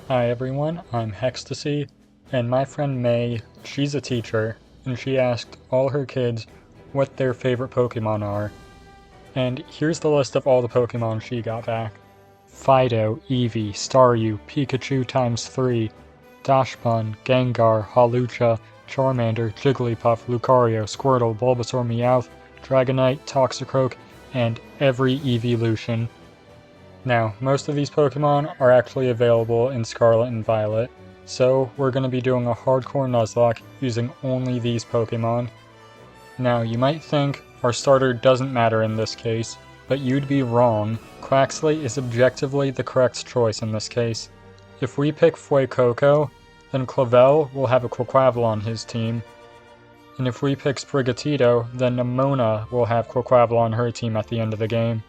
Hi everyone, I'm Hextasy, and my friend May, she's a teacher, and she asked all her kids what their favorite Pokemon are. And here's the list of all the Pokemon she got back. Fido, Eevee, Staryu, Pikachu times 3, Dachshund, Gengar, Hawlucha, Charmander, Jigglypuff, Lucario, Squirtle, Bulbasaur, Meowth, Dragonite, Toxicroak, and every evolution. Now, most of these Pokemon are actually available in Scarlet and Violet, so we're going to be doing a hardcore Nuzlocke using only these Pokemon. Now, you might think our starter doesn't matter in this case, but you'd be wrong. Quaxley is objectively the correct choice in this case. If we pick Fuecoco, then Clavel will have a Quaquaval on his team. And if we pick Sprigatito, then Nemona will have Quaquaval on her team at the end of the game.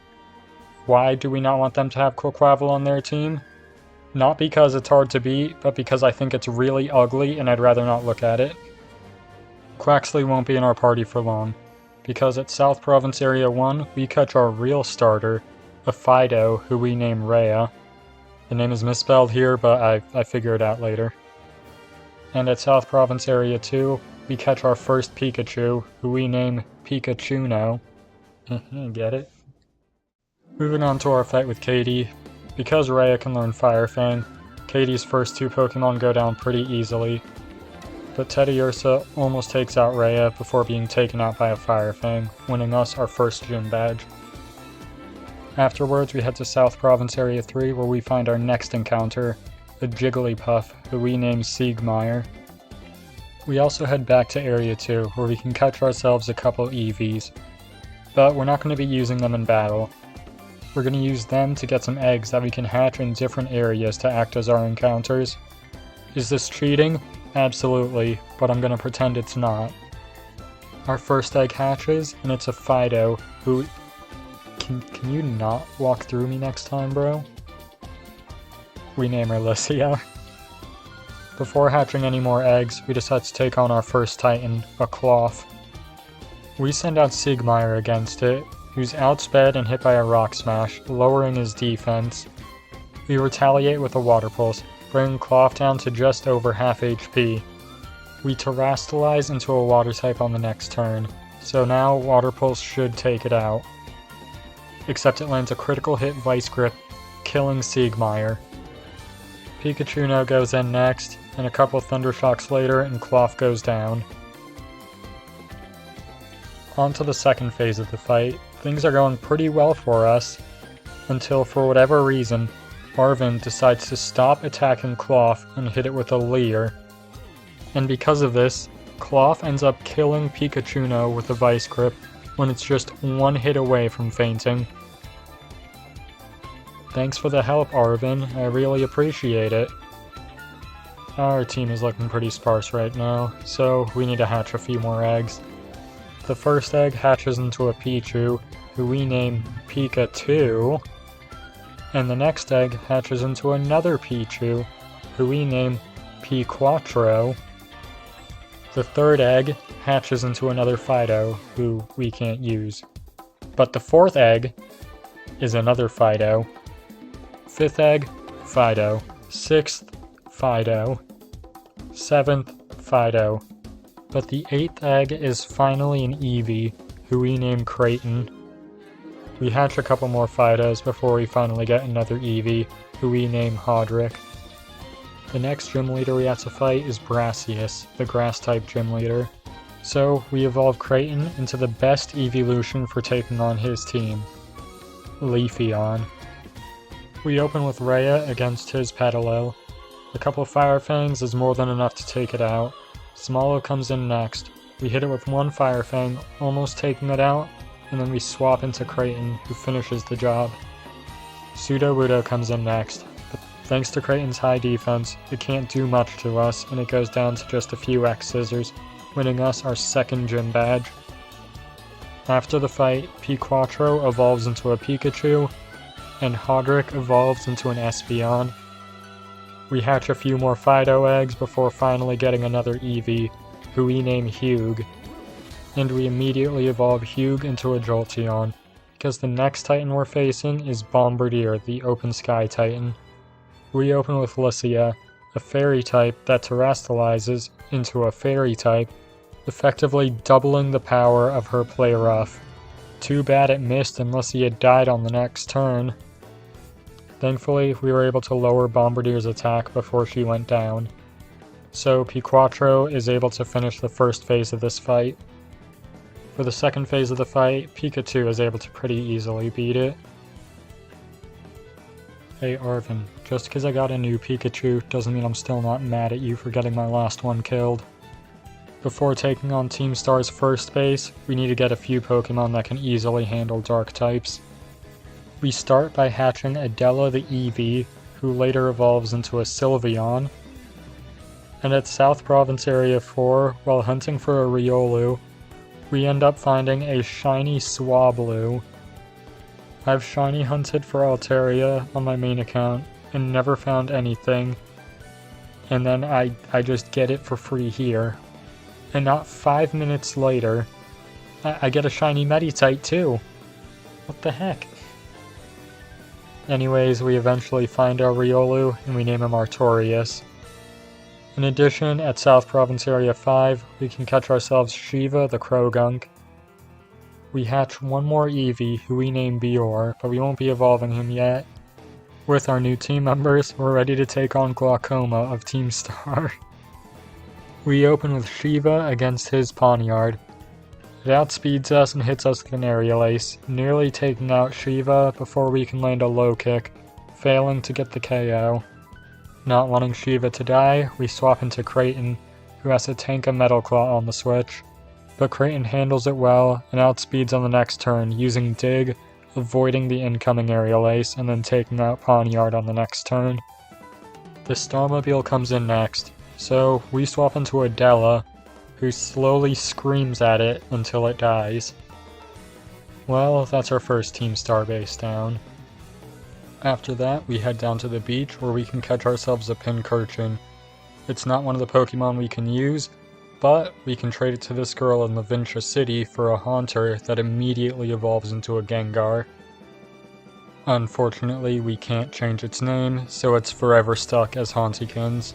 Why do we not want them to have Quaquaval on their team? Not because it's hard to beat, but because I think it's really ugly and I'd rather not look at it. Quaxley won't be in our party for long, because at South Province Area 1, we catch our real starter, a Fido, who we name Rhea. The name is misspelled here, but I figure it out later. And at South Province Area 2, we catch our first Pikachu, who we name Pikachuno. Get it? Moving on to our fight with Katie. Because Rhea can learn Fire Fang, Katie's first two Pokemon go down pretty easily. But Teddiursa almost takes out Rhea before being taken out by a Fire Fang, winning us our first gym badge. Afterwards, we head to South Province Area 3 where we find our next encounter, a Jigglypuff, who we name Siegmeyer. We also head back to Area 2 where we can catch ourselves a couple EVs, but we're not going to be using them in battle. We're going to use them to get some eggs that we can hatch in different areas to act as our encounters. Is this cheating? Absolutely, but I'm going to pretend it's not. Our first egg hatches, and it's a Fido, who... Can you not walk through me next time, bro? We name her Lycia. Before hatching any more eggs, we decide to take on our first Titan, a Cloth. We send out Siegmeyer against it, who's outsped and hit by a Rock Smash, lowering his defense. We retaliate with a Water Pulse, bringing Cloth down to just over half HP. We Terrastalize into a Water type on the next turn, so now Water Pulse should take it out. Except it lands a critical hit Vice Grip, killing Siegmeyer. Pikachuno goes in next, and a couple Thunder Shocks later and Cloth goes down. On to the second phase of the fight. Things are going pretty well for us, until for whatever reason, Arven decides to stop attacking Cloth and hit it with a Leer. And because of this, Cloth ends up killing Pikachuno with a Vice Grip when it's just one hit away from fainting. Thanks for the help, Arven. I really appreciate it. Our team is looking pretty sparse right now, so we need to hatch a few more eggs. The first egg hatches into a Pichu, who we name Pika2, and the next egg hatches into another Pichu, who we name P4. The third egg hatches into another Fido, who we can't use. But the fourth egg is another Fido. Fifth egg, Fido. Sixth, Fido. Seventh, Fido. But the eighth egg is finally an Eevee, who we name Creighton. We hatch a couple more Fidos before we finally get another Eevee, who we name Hodrick. The next gym leader we have to fight is Brassius, the Grass-type gym leader. So we evolve Creighton into the best evolution for taking on his team, Leafeon. We open with Rhea against his Petalil. A couple Fire Fangs is more than enough to take it out. Smolo comes in next. We hit it with one Fire Fang, almost taking it out, and then we swap into Creighton, who finishes the job. Sudowoodo comes in next, but thanks to Creighton's high defense, it can't do much to us, and it goes down to just a few X-Scissors, winning us our second gym badge. After the fight, P4 evolves into a Pikachu, and Hodrick evolves into an Espeon. We hatch a few more Fido eggs before finally getting another Eevee, who we name Hugh. And we immediately evolve Hugh into a Jolteon, because the next Titan we're facing is Bombardier, the Open Sky Titan. we open with Lycia, a fairy type that terastallizes into a fairy type, effectively doubling the power of her play rough. Too bad it missed and Lycia died on the next turn. Thankfully, we were able to lower Bombardier's attack before she went down. So Piquattro is able to finish the first phase of this fight. For the second phase of the fight, Pikachu is able to pretty easily beat it. Hey Arvin, just because I got a new Pikachu doesn't mean I'm still not mad at you for getting my last one killed. Before taking on Team Star's first base, we need to get a few Pokemon that can easily handle Dark types. We start by hatching Adela the Eevee, who later evolves into a Sylveon. And at South Province Area 4, while hunting for a Riolu, we end up finding a shiny Swablu. I've shiny hunted for Altaria on my main account and never found anything, and then I just get it for free here. And not 5 minutes later, I get a shiny Meditite too. What the heck? Anyways, we eventually find our Riolu and we name him Artorias. In addition, at South Province Area 5, we can catch ourselves Shiva the Krogunk. We hatch one more Eevee, who we name Bior, but we won't be evolving him yet. With our new team members, we're ready to take on Glaucoma of Team Star. We open with Shiva against his Pawniard. It outspeeds us and hits us with an Aerial Ace, nearly taking out Shiva before we can land a low kick, failing to get the KO. Not wanting Shiva to die, we swap into Creighton, who has to tank a Metal Claw on the switch. But Creighton handles it well and outspeeds on the next turn, using Dig, avoiding the incoming Aerial Ace, and then taking out Pawniard on the next turn. The Starmobile comes in next, so we swap into Adela, who slowly screams at it until it dies. Well, that's our first Team Star base down. After that, we head down to the beach where we can catch ourselves a Pincurchin. It's not one of the Pokemon we can use, but we can trade it to this girl in Lavincia City for a Haunter that immediately evolves into a Gengar. Unfortunately, we can't change its name, so it's forever stuck as Hauntykins.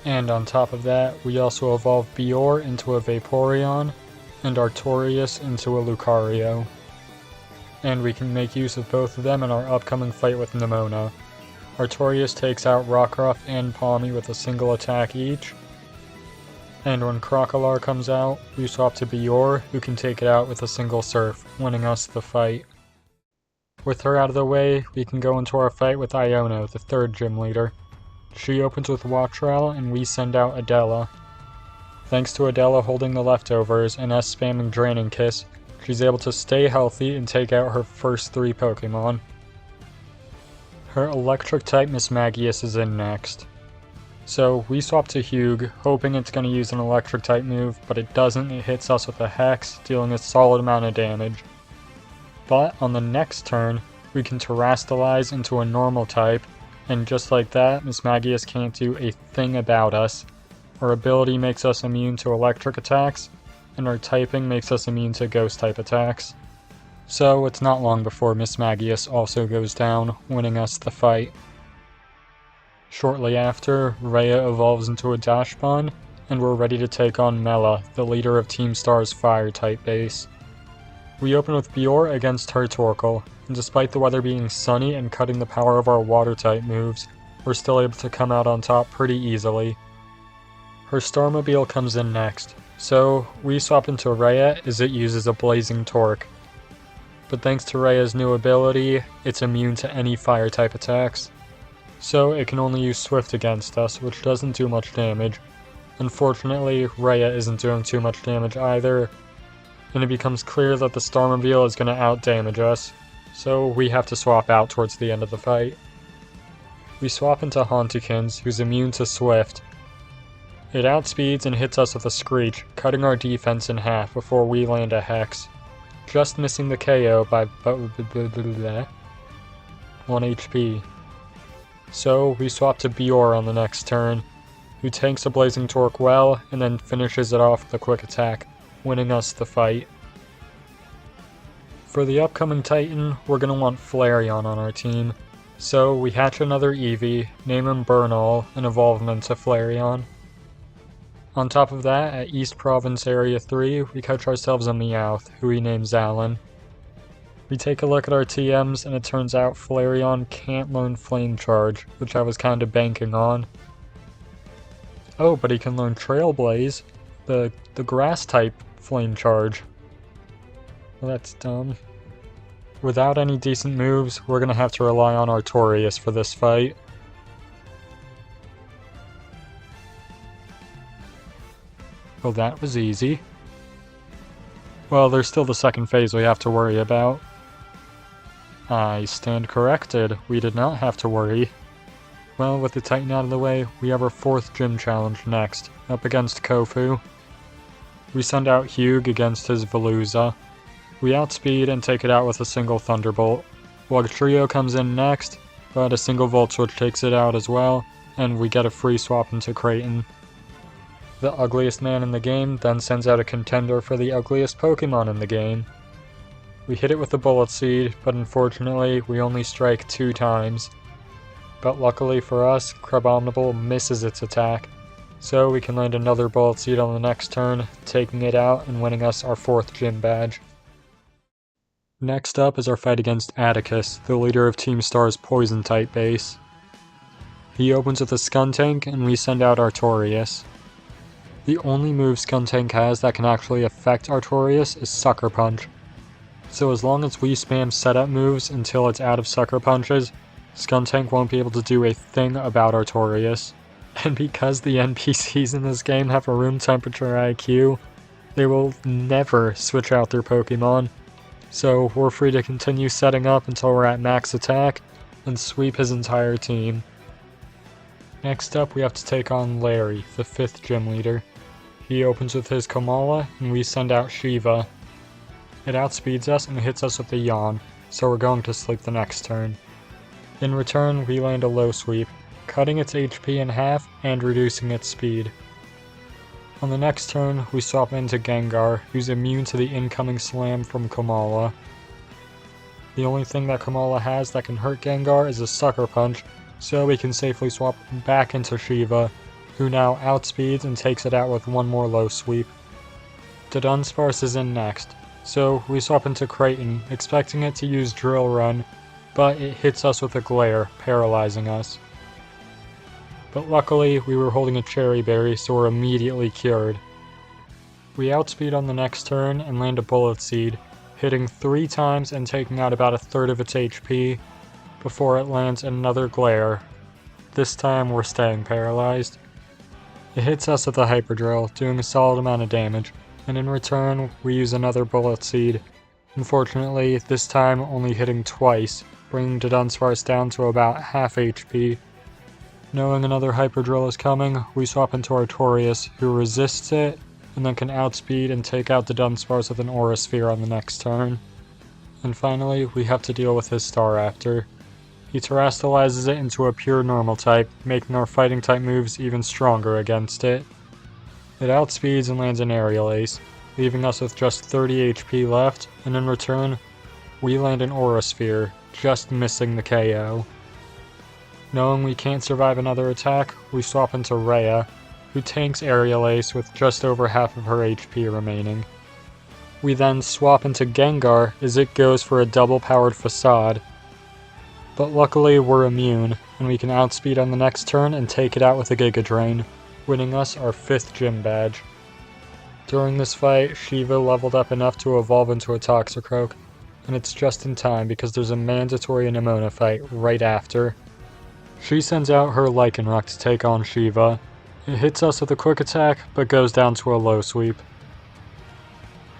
And on top of that, we also evolve Bior into a Vaporeon, and Artorias into a Lucario. And we can make use of both of them in our upcoming fight with Nemona. Artorias takes out Rockruff and Palmy with a single attack each. And when Crocolar comes out, we swap to Bior, who can take it out with a single Surf, winning us the fight. With her out of the way, we can go into our fight with Iono, the third gym leader. She opens with Wattrel, and we send out Adela. Thanks to Adela holding the leftovers and us spamming Draining Kiss, she's able to stay healthy and take out her first 3 Pokemon. Her Electric-type Mismagius is in next. So we swap to Hugh, hoping it's going to use an Electric-type move, but it doesn't. It hits us with a Hex, dealing a solid amount of damage. But on the next turn, we can Terastallize into a normal type, and just like that, Mismagius can't do a thing about us. Our ability makes us immune to electric attacks, and our typing makes us immune to ghost-type attacks. So it's not long before Mismagius also goes down, winning us the fight. Shortly after, Rhea evolves into a Dachshund, and we're ready to take on Mela, the leader of Team Star's Fire-type base. We open with Bior against her Torkoal, and despite the weather being sunny and cutting the power of our Water-type moves, we're still able to come out on top pretty easily. Her Starmobile comes in next, so we swap into Rhea as it uses a Blazing Torque. But thanks to Rhea's new ability, it's immune to any Fire-type attacks. So it can only use Swift against us, which doesn't do much damage. Unfortunately, Rhea isn't doing too much damage either, and it becomes clear that the Starmobile is going to out-damage us, so we have to swap out towards the end of the fight. We swap into Hauntykins, who's immune to Swift. It outspeeds and hits us with a Screech, cutting our defense in half before we land a Hex, just missing the KO by 1 HP. So we swap to Bior on the next turn, who tanks a Blazing Torque well, and then finishes it off with a quick attack, winning us the fight. For the upcoming Titan, we're going to want Flareon on our team, So we hatch another Eevee, name him Burnall, and evolve him into Flareon. On top of that, at East Province Area 3, we catch ourselves a Meowth, who we name Zalin. We take a look at our TMs, and it turns out Flareon can't learn Flame Charge, which I was kinda banking on. Oh, but he can learn Trailblaze, the grass-type Flame Charge. Well, that's dumb. Without any decent moves, we're gonna have to rely on Artorias for this fight. Well, that was easy. Well, there's still the second phase we have to worry about. I stand corrected. We did not have to worry. Well, with the Titan out of the way, we have our 4th gym challenge next, up against Kofu. We send out Hugh against his Veluza. We outspeed and take it out with a single Thunderbolt. Wugtrio comes in next, but a single Volt Switch takes it out as well, and we get a free swap into Creighton. The ugliest man in the game then sends out a contender for the ugliest Pokemon in the game. We hit it with a Bullet Seed, but unfortunately we only strike 2 times. But luckily for us, Crabominable misses its attack, so we can land another Bullet Seed on the next turn, taking it out and winning us our 4th gym badge. Next up is our fight against Atticus, the leader of Team Star's Poison-type base. He opens with a Skuntank, and we send out Artorias. The only move Skuntank has that can actually affect Artorias is Sucker Punch. So as long as we spam setup moves until it's out of Sucker Punches, Skuntank won't be able to do a thing about Artorias. And because the NPCs in this game have a room temperature IQ, they will never switch out their Pokemon. So we're free to continue setting up until we're at max attack, and sweep his entire team. Next up we have to take on Larry, the 5th gym leader. He opens with his Komala, and we send out Shiva. It outspeeds us and hits us with a Yawn, so we're going to sleep the next turn. In return, we land a low sweep, cutting its HP in half and reducing its speed. On the next turn, we swap into Gengar, who's immune to the incoming slam from Komala. The only thing that Komala has that can hurt Gengar is a Sucker Punch, so we can safely swap back into Shiva, who now outspeeds and takes it out with one more low sweep. Dunsparce is in next, so we swap into Creighton, expecting it to use Drill Run, but it hits us with a Glare, paralyzing us. But luckily, we were holding a Cherry Berry, so we're immediately cured. We outspeed on the next turn and land a Bullet Seed, hitting 3 times and taking out about a third of its HP, before it lands another Glare. This time, we're staying paralyzed. It hits us with a Hyper Drill, doing a solid amount of damage, and in return, we use another Bullet Seed. Unfortunately, this time only hitting twice, bringing Dunsparce down to about half HP. Knowing another Hyper Drill is coming, we swap into Artorias, who resists it, and then can outspeed and take out the Dunsparce with an Aura Sphere on the next turn. And finally, we have to deal with his Staraptor. He terastallizes it into a pure normal type, making our fighting type moves even stronger against it. It outspeeds and lands an Aerial Ace, leaving us with just 30 HP left, and in return, we land an Aura Sphere, just missing the KO. Knowing we can't survive another attack, we swap into Rhea, who tanks Aerial Ace with just over half of her HP remaining. We then swap into Gengar as it goes for a double-powered Facade. But luckily we're immune, and we can outspeed on the next turn and take it out with a Giga Drain, winning us our 5th gym badge. During this fight, Shiva leveled up enough to evolve into a Toxicroak, and it's just in time because there's a mandatory Nemona fight right after. She sends out her Lycanroc to take on Shiva. It hits us with a quick attack, but goes down to a low sweep.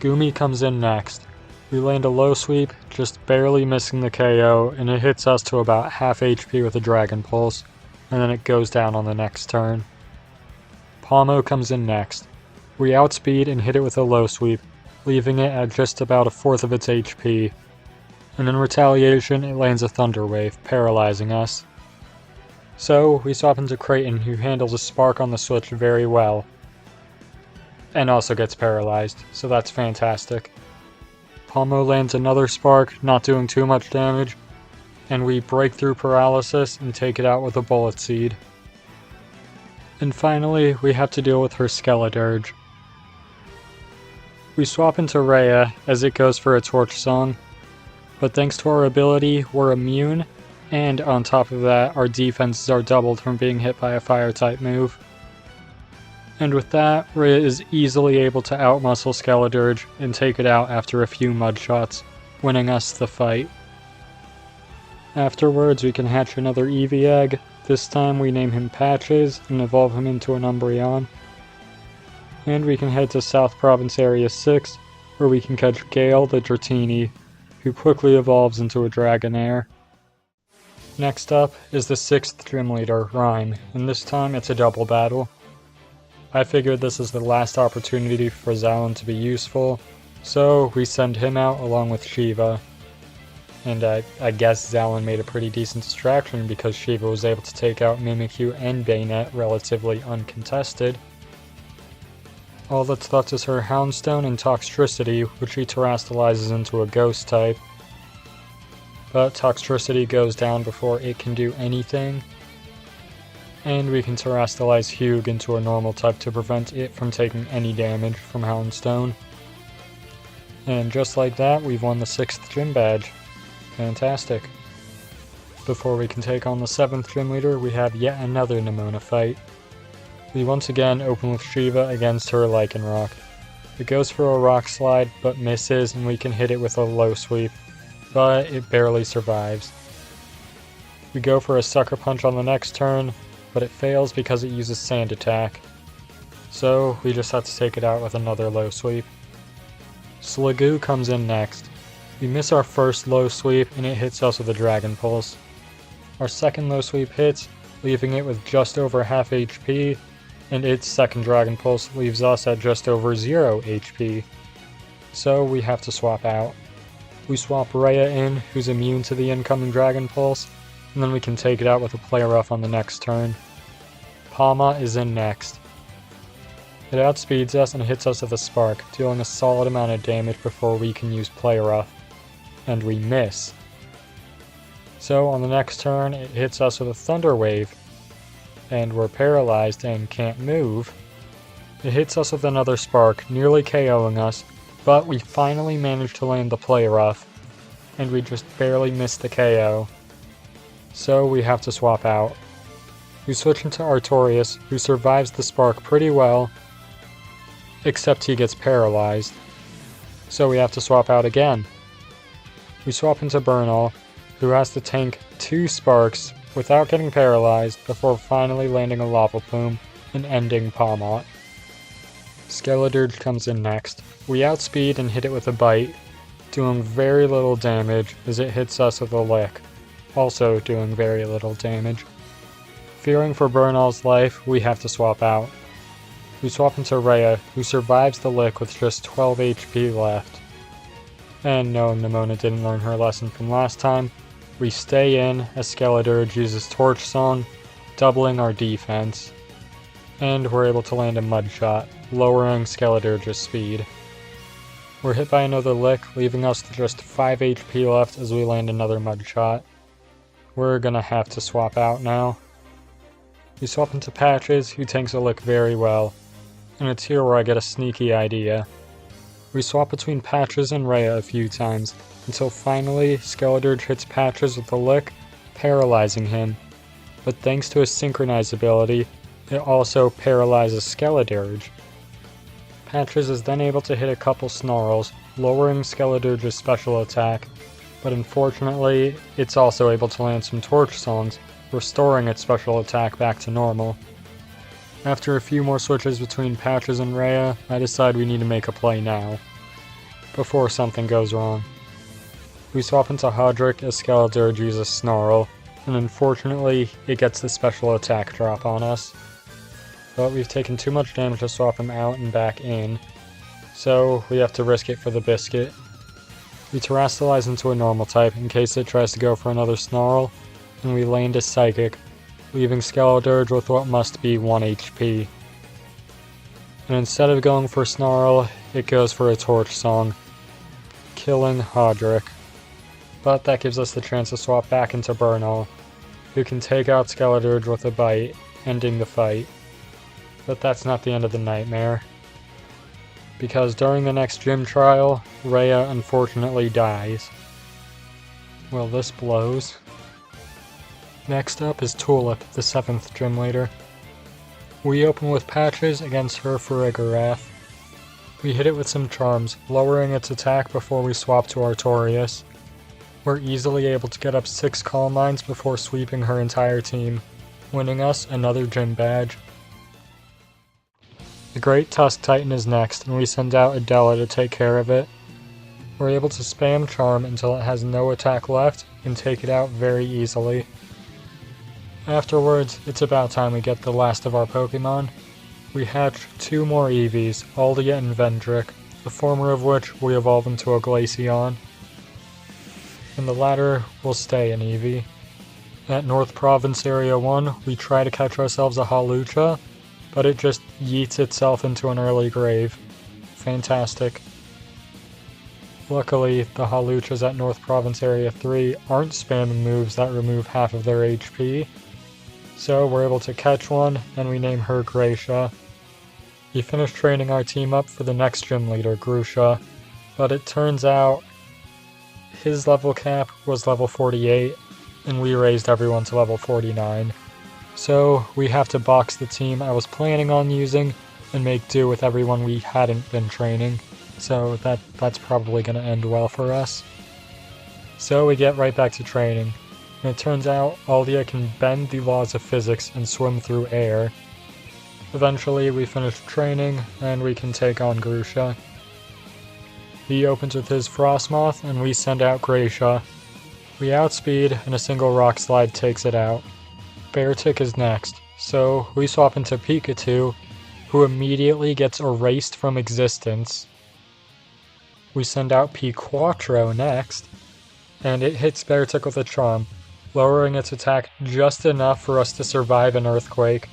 Gumi comes in next. We land a low sweep, just barely missing the KO, and it hits us to about half HP with a Dragon Pulse, and then it goes down on the next turn. Palmo comes in next. We outspeed and hit it with a low sweep, leaving it at just about a fourth of its HP. And in retaliation, it lands a Thunder Wave, paralyzing us. So, we swap into Creighton, who handles a Spark on the switch very well. And also gets paralyzed, so that's fantastic. Palmo lands another Spark, not doing too much damage. and we break through paralysis and take it out with a bullet seed. And finally, we have to deal with her Skeledirge. We swap into Rhea as it goes for a Torch Song, but thanks to our ability, we're immune, and on top of that, our defenses are doubled from being hit by a Fire-type move. And with that, Rhea is easily able to outmuscle Skeledirge and take it out after a few mud shots, winning us the fight. Afterwards, we can hatch another Eevee egg. This time we name him Patches and evolve him into an Umbreon. And we can head to South Province Area 6, where we can catch Gale the Dratini, who quickly evolves into a Dragonair. Next up is the 6th Gym Leader, Rhyme, and this time it's a double battle. I figured this is the last opportunity for Zalon to be useful, so we send him out along with Shiva. And I guess Zalon made a pretty decent distraction because Shiva was able to take out Mimikyu and Bayonet relatively uncontested. All that's left is her Houndstone and Toxtricity, which she terastallizes into a Ghost type. But Toxtricity goes down before it can do anything. And we can terastallize Hugh into a normal type to prevent it from taking any damage from Houndstone. And just like that, we've won the 6th Gym Badge. Fantastic. Before we can take on the 7th Gym Leader, we have yet another Nemona fight. We once again open with Shiva against her Lycanroc. It goes for a Rock Slide, but misses, and we can hit it with a Low Sweep, but it barely survives. We go for a Sucker Punch on the next turn, but it fails because it uses Sand Attack. So we just have to take it out with another Low Sweep. Sliggoo comes in next. We miss our first Low Sweep and it hits us with a Dragon Pulse. Our second Low Sweep hits, leaving it with just over half HP, and its second Dragon Pulse leaves us at just over 0 HP. So we have to swap out. We swap Rhea in, who's immune to the incoming Dragon Pulse, and then we can take it out with a Play Rough on the next turn. Palma is in next. It outspeeds us and hits us with a Spark, dealing a solid amount of damage before we can use Play Rough. And we miss. So on the next turn, it hits us with a Thunder Wave, and we're paralyzed and can't move. It hits us with another Spark, nearly KOing us, but we finally manage to land the Play Rough, and we just barely missed the KO. So we have to swap out. We switch into Artorias, who survives the Spark pretty well, except he gets paralyzed. So we have to swap out again. We swap into Burnal, who has to tank 2 Sparks without getting paralyzed before finally landing a Lava Plume and ending Palmot. Skeledirge comes in next. We outspeed and hit it with a Bite, doing very little damage as it hits us with a Lick, also doing very little damage. Fearing for Burnal's life, we have to swap out. We swap into Rhea, who survives the Lick with just 12 HP left. And no, Nemona didn't learn her lesson from last time. We stay in as Skeledirge uses Torch Song, doubling our defense. And we're able to land a Mud Shot, lowering Skeledirge's speed. We're hit by another Lick, leaving us with just 5 HP left as we land another Mud Shot. We're gonna have to swap out now. We swap into Patches, who tanks a Lick very well. And it's here where I get a sneaky idea. We swap between Patches and Rhea a few times, until finally Skeledirge hits Patches with a Lick, paralyzing him. But thanks to his Synchronize ability, it also paralyzes Skeledirge. Patches is then able to hit a couple Snarls, lowering Skeledirge's special attack, but unfortunately, it's also able to land some Torch Songs, restoring its special attack back to normal. After a few more switches between Patches and Rhea, I decide we need to make a play now, before something goes wrong. We swap into Hodrick as Skeledirge uses Snarl, and unfortunately, it gets the special attack drop on us. But we've taken too much damage to swap him out and back in, so we have to risk it for the biscuit. We Terastallize into a normal type in case it tries to go for another Snarl, and we land a Psychic, leaving Skeledirge with what must be 1 HP. And instead of going for Snarl, it goes for a Torch Song, killing Hodrick. but that gives us the chance to swap back into Burnall, who can take out Skeleturge with a bite, ending the fight. But that's not the end of the nightmare, because during the next gym trial, Rhea unfortunately dies. Well, this blows. Next up is Tulip, the 7th gym leader. We open with Patches against her Farigarath. We hit it with some charms, lowering its attack before we swap to Artorias. We're easily able to get up 6 Calm Minds before sweeping her entire team, winning us another gym badge. The Great Tusk Titan is next, and we send out Adela to take care of it. We're able to spam Charm until it has no attack left, and take it out very easily. Afterwards, it's about time we get the last of our Pokémon. We hatch 2 more Eevees, Aldia and Vendrick, the former of which we evolve into a Glaceon, and the latter will stay an Eevee. At North Province Area 1, we try to catch ourselves a Hawlucha, but it just yeets itself into an early grave. Fantastic. Luckily, the Hawluchas at North Province Area 3 aren't spamming moves that remove half of their HP, so we're able to catch one, and we name her Gracia. We finish training our team up for the next gym leader, Grusha, but it turns out his level cap was level 48, and we raised everyone to level 49. So we have to box the team I was planning on using and make do with everyone we hadn't been training, so that's probably going to end well for us. So we get right back to training. And it turns out Aldia can bend the laws of physics and swim through air. Eventually we finish training and we can take on Grusha. He opens with his Frostmoth and we send out Gracia. We outspeed and a single Rock Slide takes it out. Beartic is next, so we swap into Pikachu, who immediately gets erased from existence. We send out Piquattro next, and it hits Beartic with a Charm, lowering its attack just enough for us to survive an Earthquake.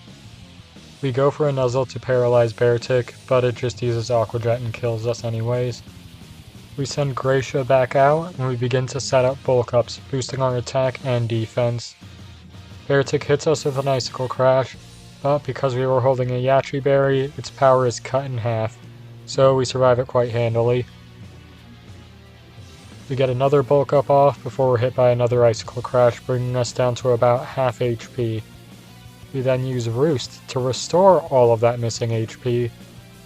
We go for a Nuzzle to paralyze Beartic, but it just uses Aqua Jet and kills us anyways. We send Gracia back out, and we begin to set up Bulk Ups, boosting our attack and defense. Beartic hits us with an Icicle Crash, but because we were holding a Yachi Berry, its power is cut in half, so we survive it quite handily. We get another Bulk Up off before we're hit by another Icicle Crash, bringing us down to about half HP. We then use Roost to restore all of that missing HP,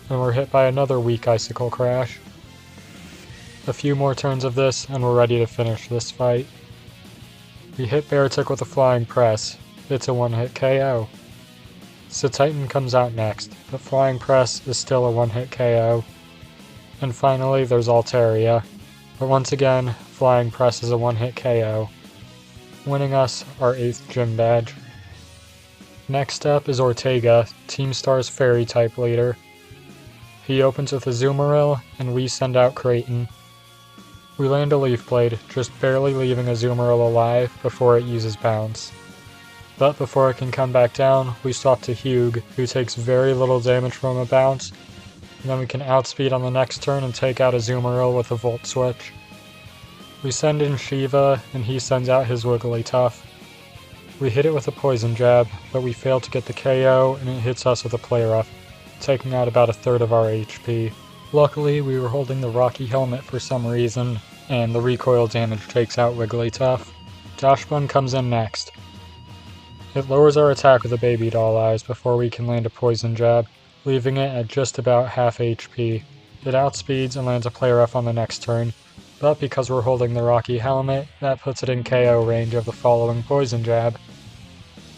and we're hit by another weak Icicle Crash. A few more turns of this, and we're ready to finish this fight. We hit Beartic with a Flying Press. It's a one-hit KO. Titan comes out next, but Flying Press is still a one-hit KO. And finally, there's Altaria. But once again, Flying Press is a one-hit KO, winning us our 8th gym badge. Next up is Ortega, Team Star's Fairy-type leader. He opens with a Azumarill, and we send out Creighton. We land a Leaf Blade, just barely leaving a Azumarill alive before it uses Bounce. But before it can come back down, we swap to Hugh, who takes very little damage from a Bounce, and then we can outspeed on the next turn and take out a Azumarill with a Volt Switch. We send in Shiva, and he sends out his Wigglytuff. We hit it with a Poison Jab, but we fail to get the KO, and it hits us with a Play Rough, taking out about a third of our HP. Luckily, we were holding the Rocky Helmet for some reason, and the recoil damage takes out Wigglytuff. Joshbun comes in next. It lowers our attack with a Baby Doll Eyes before we can land a Poison Jab, leaving it at just about half HP. It outspeeds and lands a Play Rough on the next turn, but because we're holding the Rocky Helmet, that puts it in KO range of the following Poison Jab.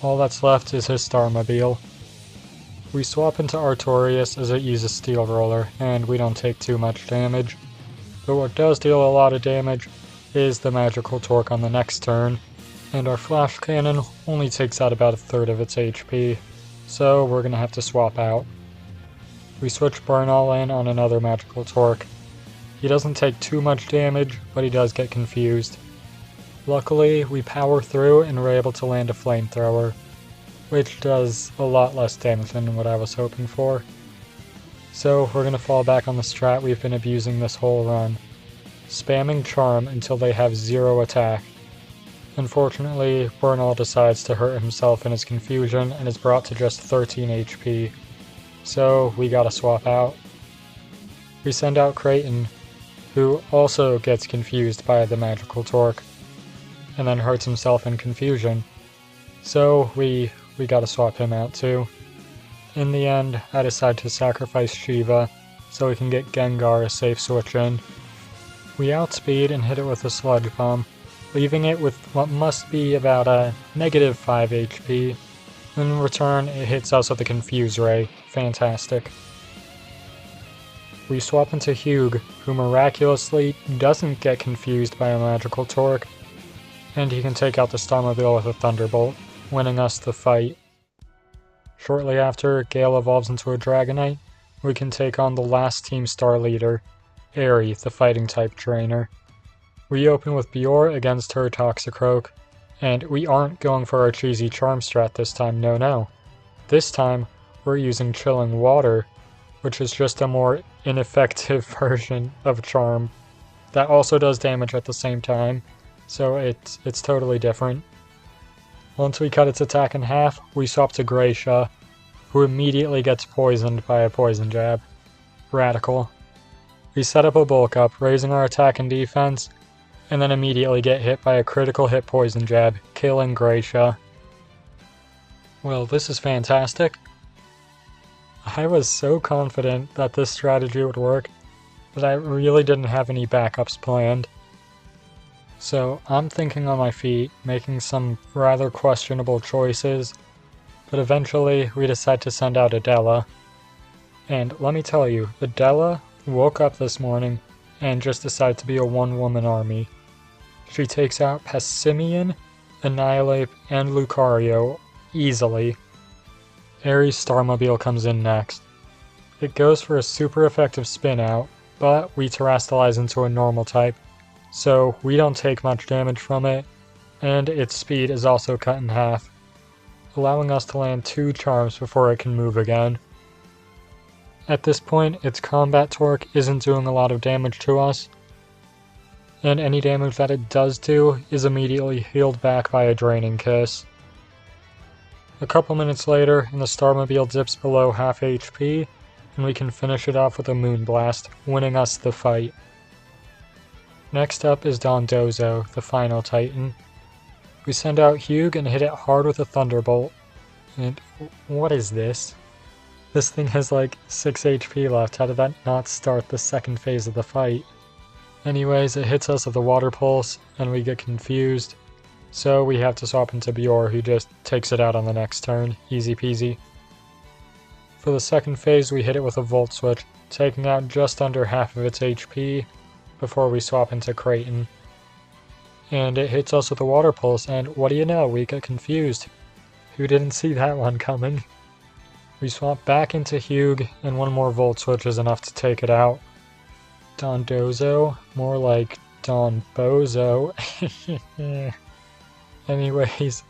All that's left is his Starmobile. We swap into Artorias as it uses Steel Roller, and we don't take too much damage. But what does deal a lot of damage is the Magical Torque on the next turn, and our Flash Cannon only takes out about a third of its HP, so we're gonna have to swap out. We switch Burnall in on another Magical Torque. He doesn't take too much damage, but he does get confused. Luckily, we power through and we're able to land a Flamethrower, which does a lot less damage than what I was hoping for. So we're going to fall back on the strat we've been abusing this whole run. spamming Charm until they have 0 attack. Unfortunately, Bernal decides to hurt himself in his confusion and is brought to just 13 HP, so we gotta swap out. We send out Creighton, who also gets confused by the magical torque, and then hurts himself in confusion, so we gotta swap him out too. In the end, I decide to sacrifice Shiva so we can get Gengar a safe switch in. We outspeed and hit it with a Sludge Bomb, leaving it with what must be about a negative 5 HP. In return, it hits us with a Confuse Ray. Fantastic. We swap into Hugh, who miraculously doesn't get confused by a magical torque, and he can take out the Starmobile with a Thunderbolt, winning us the fight. Shortly after, Gale evolves into a Dragonite. We can take on the last Team Star leader, Aerie, the fighting type trainer. We open with Bior against her Toxicroak, and we aren't going for our cheesy Charm strat this time, no. This time, we're using Chilling Water, which is just a more ineffective version of Charm that also does damage at the same time, so it's totally different. Once we cut its attack in half, we swap to Gracia, who immediately gets poisoned by a Poison Jab. Radical. We set up a Bulk Up, raising our attack and defense, and then immediately get hit by a critical hit Poison Jab, killing Gracia. Well, this is fantastic. I was so confident that this strategy would work that I really didn't have any backups planned. So I'm thinking on my feet, making some rather questionable choices, but eventually we decide to send out Adela. And let me tell you, Adela woke up this morning and just decided to be a one-woman army. She takes out Passimian, Annihilate, and Lucario easily. Aerie's Starmobile comes in next. It goes for a super effective spin out, but we Terrastalize into a normal type, so we don't take much damage from it, and its speed is also cut in half, allowing us to land 2 charms before it can move again. At this point, its combat torque isn't doing a lot of damage to us, and any damage that it does do is immediately healed back by a Draining Kiss. A couple minutes later, and the Starmobile dips below half HP, and we can finish it off with a Moonblast, winning us the fight. Next up is Dondozo, the final Titan. We send out Hugh and hit it hard with a Thunderbolt. And what is this? This thing has like 6 HP left. How did that not start the second phase of the fight? Anyways, it hits us with a Water Pulse, and we get confused. So we have to swap into Bior, who just takes it out on the next turn. Easy peasy. For the second phase, we hit it with a Volt Switch, taking out just under half of its HP before we swap into Creighton. And it hits us with a Water Pulse, and what do you know, we get confused. Who didn't see that one coming? We swap back into Hugh, and one more Volt Switch is enough to take it out. Dondozo? More like Don Bozo. Anyways,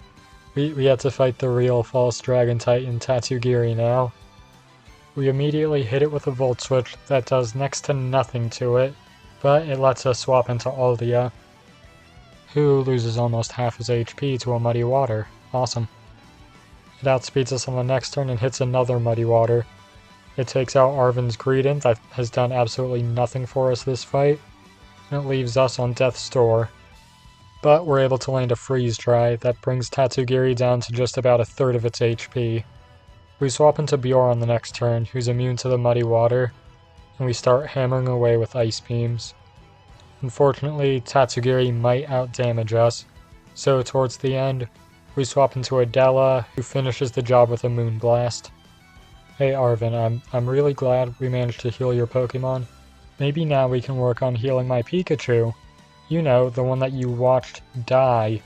we had to fight the real false Dragon Titan Tatsugiri now. We immediately hit it with a Volt Switch that does next to nothing to it, but it lets us swap into Aldia, who loses almost half his HP to a Muddy Water. Awesome. It outspeeds us on the next turn and hits another Muddy Water. It takes out Arven's Greedent that has done absolutely nothing for us this fight, and it leaves us on Death's Door. But we're able to land a Freeze Dry that brings Tatsugiri down to just about a third of its HP. We swap into Bior on the next turn, who's immune to the Muddy Water, and we start hammering away with Ice Beams. Unfortunately, Tatsugiri might outdamage us, so towards the end, we swap into Adela, who finishes the job with a Moonblast. Hey Arven, I'm really glad we managed to heal your Pokemon. Maybe now we can work on healing my Pikachu. You know, the one that you watched die.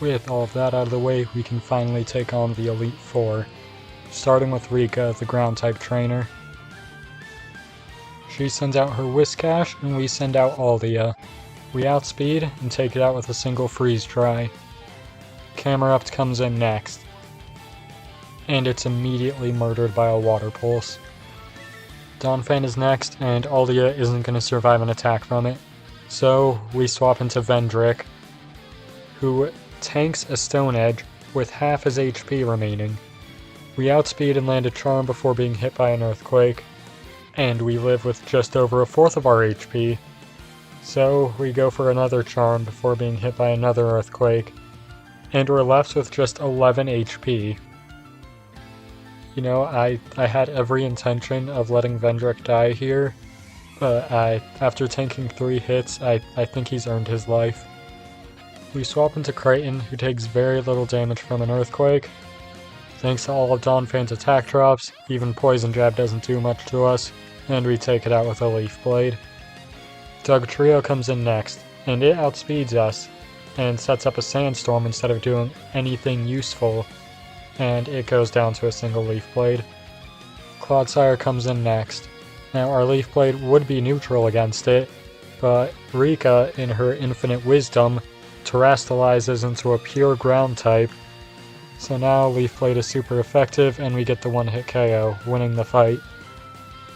With all of that out of the way, we can finally take on the Elite Four, starting with Rika, the Ground-type trainer. She sends out her Whiscash, and we send out Aldia. We outspeed and take it out with a single Freeze Dry. Camerupt comes in next, and it's immediately murdered by a Water Pulse. Donphan is next, and Aldia isn't going to survive an attack from it. So we swap into Vendrick, who tanks a Stone Edge with half his HP remaining. We outspeed and land a Charm before being hit by an Earthquake, and we live with just over a fourth of our HP. So we go for another Charm before being hit by another Earthquake, and we're left with just 11 HP. You know, I had every intention of letting Vendrick die here, but after tanking 3 hits, I think he's earned his life. We swap into Crichton, who takes very little damage from an Earthquake. Thanks to all of Donphan's attack drops, even Poison Jab doesn't do much to us, and we take it out with a Leaf Blade. Dugtrio comes in next, and it outspeeds us, and sets up a Sandstorm instead of doing anything useful, and it goes down to a single Leaf Blade. Clodsire comes in next. Now our Leaf Blade would be neutral against it, but Rika, in her infinite wisdom, terastallizes into a pure ground type. So now Leaf Blade is super effective and we get the one-hit KO, winning the fight.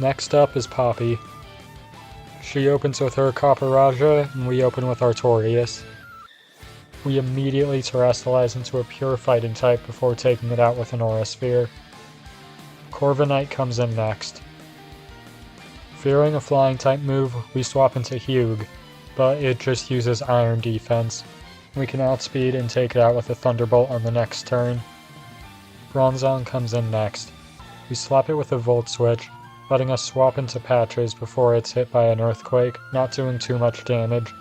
Next up is Poppy. She opens with her Copperajah, and we open with Artorias. We immediately terastallize into a pure fighting type before taking it out with an Aura Sphere. Corviknight comes in next. Fearing a flying type move, we swap into Hugh, but it just uses Iron Defense. We can outspeed and take it out with a Thunderbolt on the next turn. Bronzong comes in next. We swap it with a Volt Switch, letting us swap into Patches before it's hit by an Earthquake, not doing too much damage.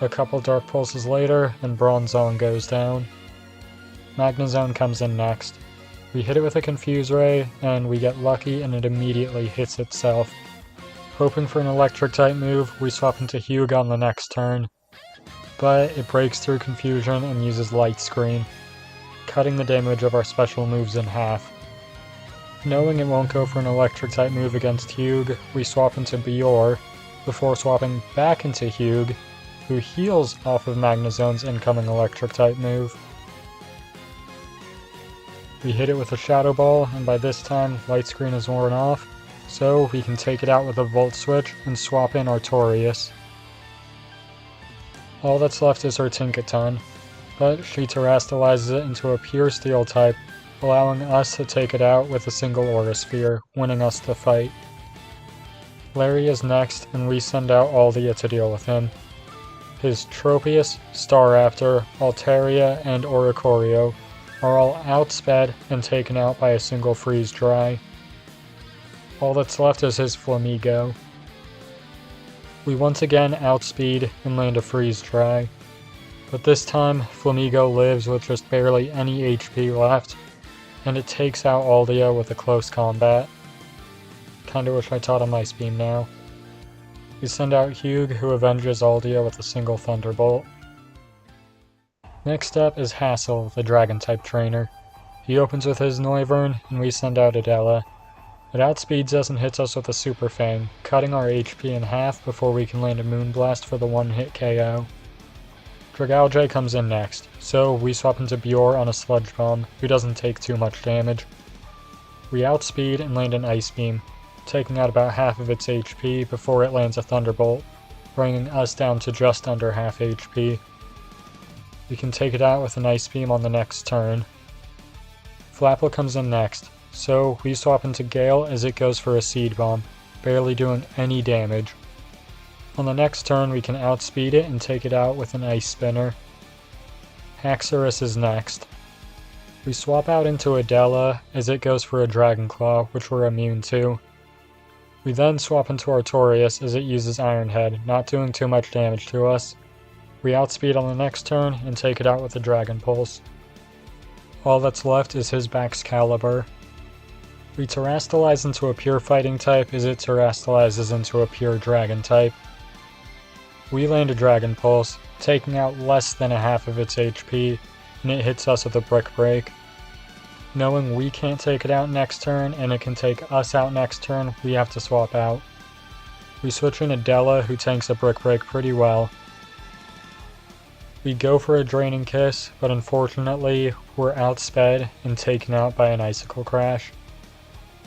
A couple Dark Pulses later, and Bronzong goes down. Magnezone comes in next. We hit it with a Confuse Ray, and we get lucky and it immediately hits itself. Hoping for an Electric type move, we swap into Hugh on the next turn, but it breaks through confusion and uses Light Screen, cutting the damage of our special moves in half. Knowing it won't go for an Electric type move against Hugh, we swap into Bior, before swapping back into Hugh, who heals off of Magnezone's incoming Electric type move. We hit it with a Shadow Ball, and by this time, Light Screen is worn off, so we can take it out with a Volt Switch and swap in Artorias. All that's left is her Tinkaton, but she terastallizes it into a pure Steel type, allowing us to take it out with a single Aura Sphere, winning us the fight. Larry is next, and we send out Aldia to deal with him. His Tropius, Staraptor, Altaria, and Oricorio are all outsped and taken out by a single Freeze Dry. All that's left is his Flamigo. We once again outspeed and land a Freeze Dry, but this time Flamigo lives with just barely any HP left, and it takes out Aldia with a close combat. Kinda wish I taught him Ice Beam now. We send out Hugh, who avenges Aldia with a single Thunderbolt. Next up is Hassel, the Dragon-type trainer. He opens with his Noivern, and we send out Adela. It outspeeds us and hits us with a Super Fang, cutting our HP in half before we can land a Moonblast for the one-hit KO. Dragalge comes in next, so we swap into Bior on a Sludge Bomb, who doesn't take too much damage. We outspeed and land an Ice Beam, taking out about half of its HP before it lands a Thunderbolt, bringing us down to just under half HP. We can take it out with an Ice Beam on the next turn. Flapple comes in next, so we swap into Gale as it goes for a Seed Bomb, barely doing any damage. On the next turn we can outspeed it and take it out with an Ice Spinner. Haxorus is next. We swap out into Adela as it goes for a Dragon Claw, which we're immune to. We then swap into Artorias as it uses Iron Head, not doing too much damage to us. We outspeed on the next turn and take it out with a Dragon Pulse. All that's left is his Baxcalibur. We terastallize into a pure fighting type as it terastallizes into a pure dragon type. We land a Dragon Pulse, taking out less than a half of its HP, and it hits us with a Brick Break. Knowing we can't take it out next turn and it can take us out next turn, we have to swap out. We switch in Adela, who tanks a Brick Break pretty well. We go for a Draining Kiss, but unfortunately we're outsped and taken out by an Icicle Crash.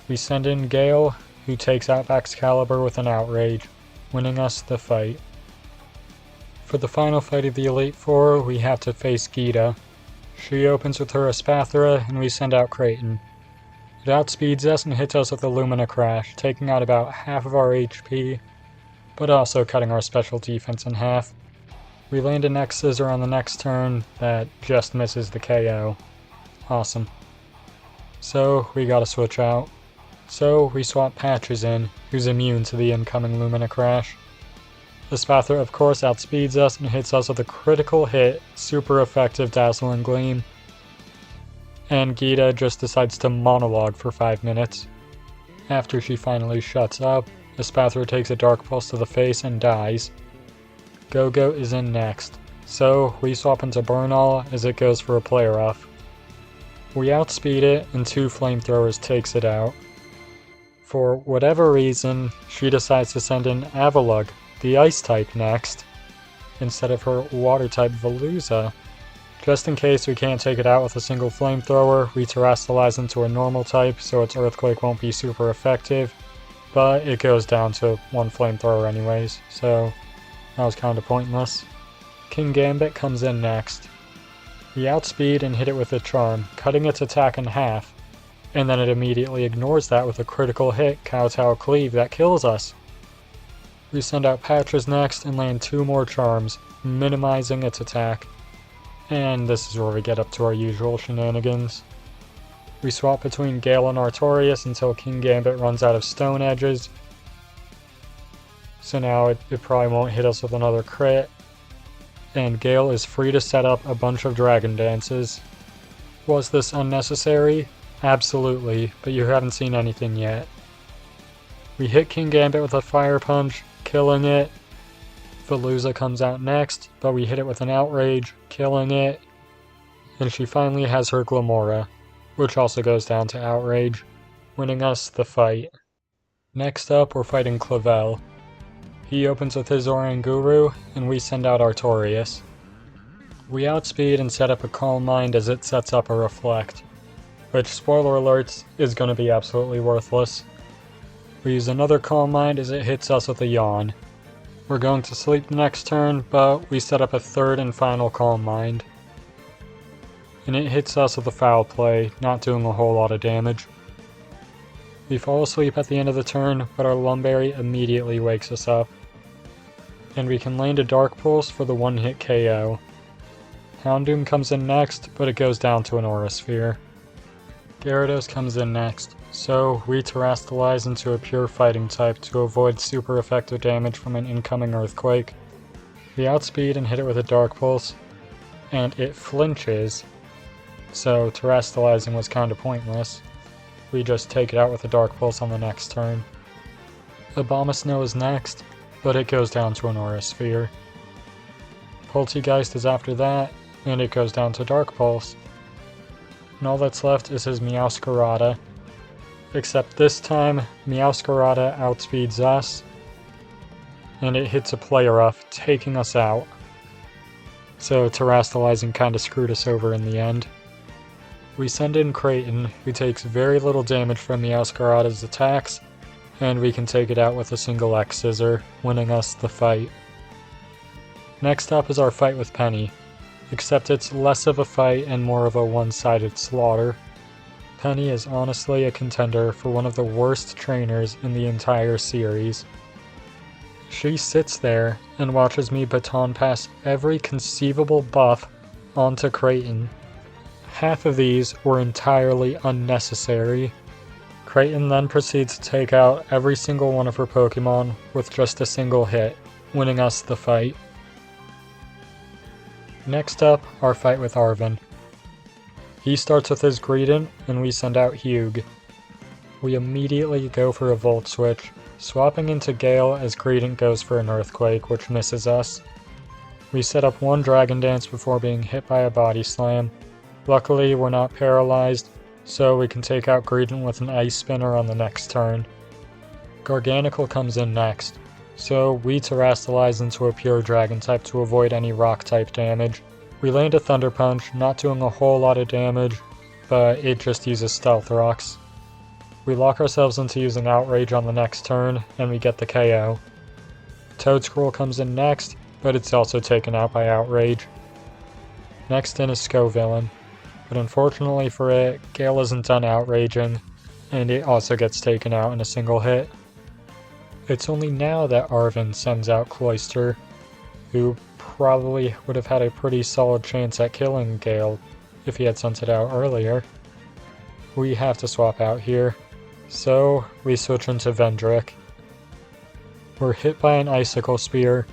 We send in Gale, who takes out Excalibur with an Outrage, winning us the fight. For the final fight of the Elite Four, we have to face Geeta. She opens with her Espathra, and we send out Kraton. It outspeeds us and hits us with a Lumina Crash, taking out about half of our HP, but also cutting our special defense in half. We land an X-Scissor on the next turn that just misses the KO. Awesome. So we gotta switch out. So we swap Patches in, who's immune to the incoming Lumina Crash. Espathra of course outspeeds us and hits us with a critical hit, super effective Dazzling Gleam. And Geeta just decides to monologue for 5 minutes. After she finally shuts up, Espathra takes a Dark Pulse to the face and dies. Go-Go is in next, so we swap into Burn All as it goes for a play rough. We outspeed it and 2 Flamethrowers takes it out. For whatever reason, she decides to send in Avalugg, the Ice type, next, instead of her Water type Veluza. Just in case we can't take it out with a single Flamethrower, we Terastallize into a normal type so its Earthquake won't be super effective, but it goes down to 1 Flamethrower anyways, so that was kinda pointless. King Gambit comes in next. We outspeed and hit it with a Charm, cutting its attack in half, and then it immediately ignores that with a critical hit, Kowtow Cleave, that kills us. We send out Patches next and land 2 more Charms, minimizing its attack. And this is where we get up to our usual shenanigans. We swap between Gale and Artorias until King Gambit runs out of Stone Edges. So now it probably won't hit us with another crit. And Gale is free to set up a bunch of Dragon Dances. Was this unnecessary? Absolutely, but you haven't seen anything yet. We hit King Gambit with a Fire Punch, killing it. Veluza comes out next, but we hit it with an Outrage, killing it. And she finally has her Glamora, which also goes down to Outrage, winning us the fight. Next up, we're fighting Clavel. He opens with his Oranguru, and we send out Artorias. We outspeed and set up a Calm Mind as it sets up a Reflect, which, spoiler alerts, is going to be absolutely worthless. We use another Calm Mind as it hits us with a Yawn. We're going to sleep the next turn, but we set up a 3rd and final Calm Mind. And it hits us with a Foul Play, not doing a whole lot of damage. We fall asleep at the end of the turn, but our Lumberry immediately wakes us up. And we can land a Dark Pulse for the 1-hit KO. Houndoom comes in next, but it goes down to an Aura Sphere. Gyarados comes in next, so we Terastallize into a pure fighting type to avoid super effective damage from an incoming Earthquake. We outspeed and hit it with a Dark Pulse, and it flinches, so Terastallizing was kinda pointless. We just take it out with a Dark Pulse on the next turn. Abomasnow is next, but it goes down to an Aura Sphere. Poltegeist is after that, and it goes down to Dark Pulse. And all that's left is his Meowscarada. Except this time, Meowscarada outspeeds us, and it hits a Play Rough, taking us out. So Terastallizing kinda screwed us over in the end. We send in Kraton, who takes very little damage from Meowscarada's attacks, and we can take it out with a single X-Scissor, winning us the fight. Next up is our fight with Penny, except it's less of a fight and more of a one-sided slaughter. Penny is honestly a contender for one of the worst trainers in the entire series. She sits there and watches me baton pass every conceivable buff onto Kraton. Half of these were entirely unnecessary. Kraton then proceeds to take out every single one of her Pokémon with just a single hit, winning us the fight. Next up, our fight with Arven. He starts with his Greedent, and we send out Hugh. We immediately go for a Volt Switch, swapping into Gale as Greedent goes for an Earthquake, which misses us. We set up 1 Dragon Dance before being hit by a Body Slam. Luckily, we're not paralyzed, so we can take out Greedent with an Ice Spinner on the next turn. Garganical comes in next, so we Terastallize into a pure Dragon type to avoid any Rock type damage. We land a Thunder Punch, not doing a whole lot of damage, but it just uses Stealth Rocks. We lock ourselves into using Outrage on the next turn, and we get the KO. Toadscroll comes in next, but it's also taken out by Outrage. Next in is Scovillain, but unfortunately for it, Gale isn't done outraging, and it also gets taken out in a single hit. It's only now that Arven sends out Cloyster, who probably would have had a pretty solid chance at killing Gale if he had sent it out earlier. We have to swap out here, so we switch into Vendrick. We're hit by an Icicle Spear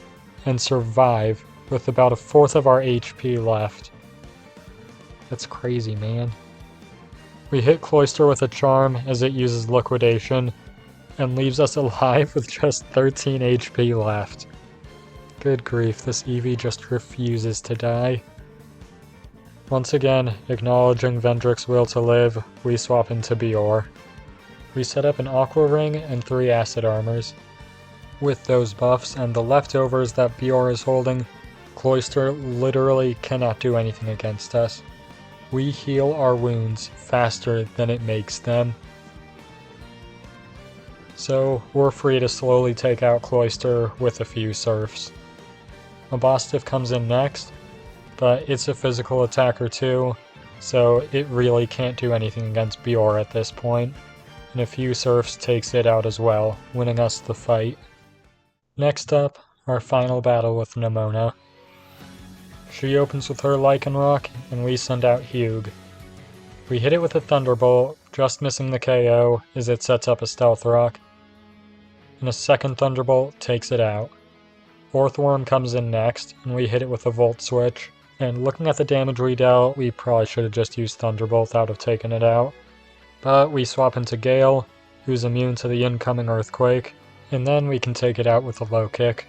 and survive with about a fourth of our HP left. That's crazy, man. We hit Cloyster with a Charm as it uses Liquidation and leaves us alive with just 13 HP left. Good grief, this Eevee just refuses to die. Once again, acknowledging Vendrick's will to live, we swap into Bior. We set up an Aqua Ring and 3 Acid Armors. With those buffs and the leftovers that Bior is holding, Cloyster literally cannot do anything against us. We heal our wounds faster than it makes them. So we're free to slowly take out Cloyster with a few Surfs. Mabostiff comes in next, but it's a physical attacker too, so it really can't do anything against Bior at this point, and a few Surfs takes it out as well, winning us the fight. Next up, our final battle with Nemona. She opens with her Lycanroc, and we send out Hugh. We hit it with a Thunderbolt, just missing the KO as it sets up a Stealth Rock, and a second Thunderbolt takes it out. Orthworm comes in next, and we hit it with a Volt Switch, and looking at the damage we dealt, we probably should have just used Thunderbolt that would have taken it out. But we swap into Gale, who's immune to the incoming Earthquake, and then we can take it out with a Low Kick.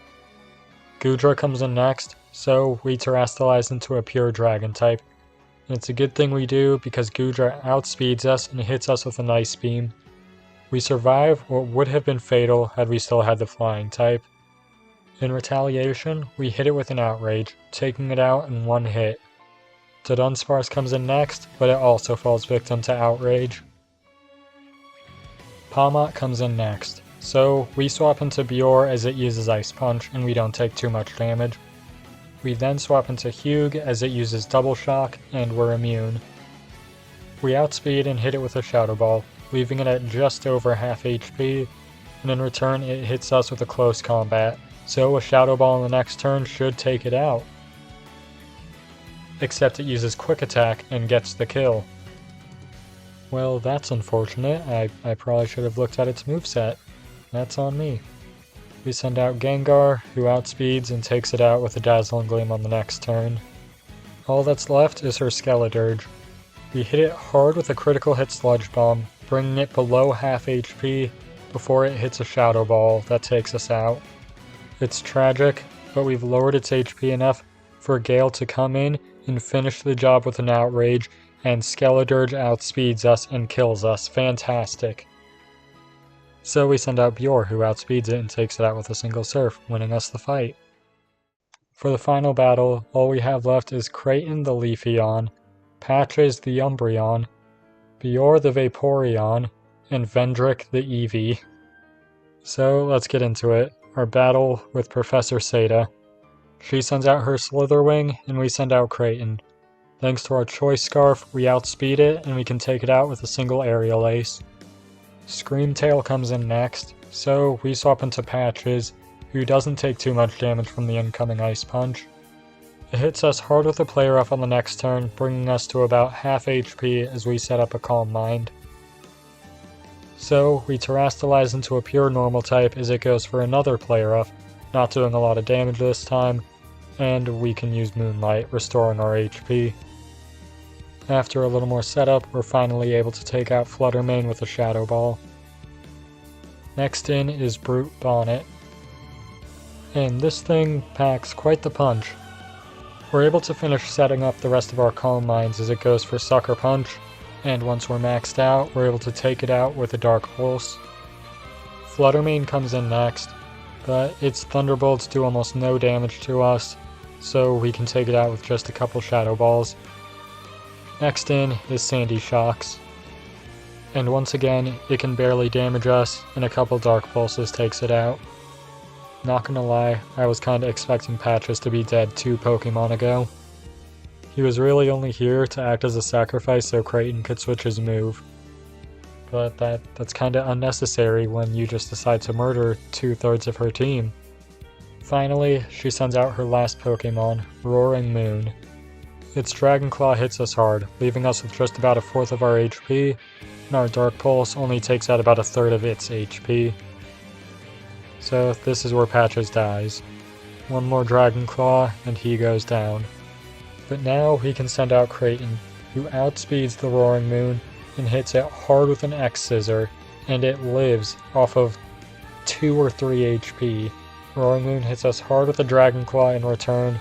Goodra comes in next, so we Terrastalize into a pure Dragon type. And it's a good thing we do because Goodra outspeeds us and hits us with an Ice Beam. We survive what would have been fatal had we still had the Flying type. In retaliation, we hit it with an Outrage, taking it out in one hit. Dunsparce comes in next, but it also falls victim to Outrage. Palmot comes in next, so we swap into Bior as it uses Ice Punch and we don't take too much damage. We then swap into Hugh as it uses Double Shock and we're immune. We outspeed and hit it with a Shadow Ball, leaving it at just over half HP, and in return it hits us with a close combat, so a Shadow Ball on the next turn should take it out. Except it uses Quick Attack and gets the kill. Well, that's unfortunate. I probably should have looked at its moveset. That's on me. We send out Gengar, who outspeeds and takes it out with a Dazzling Gleam on the next turn. All that's left is her Skeledirge. We hit it hard with a critical hit Sludge Bomb, bringing it below half HP before it hits a Shadow Ball that takes us out. It's tragic, but we've lowered its HP enough for Gale to come in and finish the job with an Outrage, and Skeledirge outspeeds us and kills us. Fantastic. So we send out Bior, who outspeeds it and takes it out with a single Surf, winning us the fight. For the final battle, all we have left is Creighton the Leafeon, Patches the Umbreon, Bior the Vaporeon, and Vendrick the Eevee. So let's get into it. Our battle with Professor Seda. She sends out her Slitherwing, and we send out Creighton. Thanks to our Choice Scarf, we outspeed it, and we can take it out with a single Aerial Ace. Screamtail comes in next, so we swap into Patches, who doesn't take too much damage from the incoming Ice Punch. It hits us hard with a Play Rough on the next turn, bringing us to about half HP as we set up a Calm Mind. So we Terrastalize into a pure Normal type as it goes for another Play Rough, not doing a lot of damage this time, and we can use Moonlight, restoring our HP. After a little more setup, we're finally able to take out Fluttermane with a Shadow Ball. Next in is Brute Bonnet. And this thing packs quite the punch. We're able to finish setting up the rest of our Calm Minds as it goes for Sucker Punch, and once we're maxed out, we're able to take it out with a Dark Pulse. Fluttermane comes in next, but its Thunderbolts do almost no damage to us, so we can take it out with just a couple Shadow Balls. Next in is Sandy Shocks. And once again, it can barely damage us, and a couple Dark Pulses takes it out. Not gonna lie, I was kinda expecting Patches to be dead 2 Pokemon ago. He was really only here to act as a sacrifice so Creighton could switch his move. But that's kinda unnecessary when you just decide to murder 2/3 of her team. Finally, she sends out her last Pokemon, Roaring Moon. Its Dragon Claw hits us hard, leaving us with just about 1/4 of our HP, and our Dark Pulse only takes out about 1/3 of its HP. So this is where Patches dies. One more Dragon Claw, and he goes down. But now we can send out Creighton, who outspeeds the Roaring Moon and hits it hard with an X-Scissor, and it lives off of 2 or 3 HP. Roaring Moon hits us hard with a Dragon Claw in return,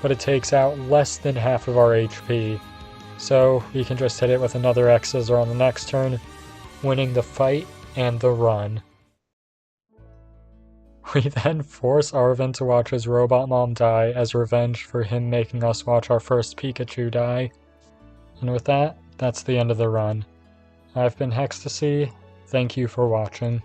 but it takes out less than half of our HP, so we can just hit it with another X-Scissor on the next turn, winning the fight and the run. We then force Arven to watch his robot mom die as revenge for him making us watch our first Pikachu die. And with that, that's the end of the run. I've been Hextasy, thank you for watching.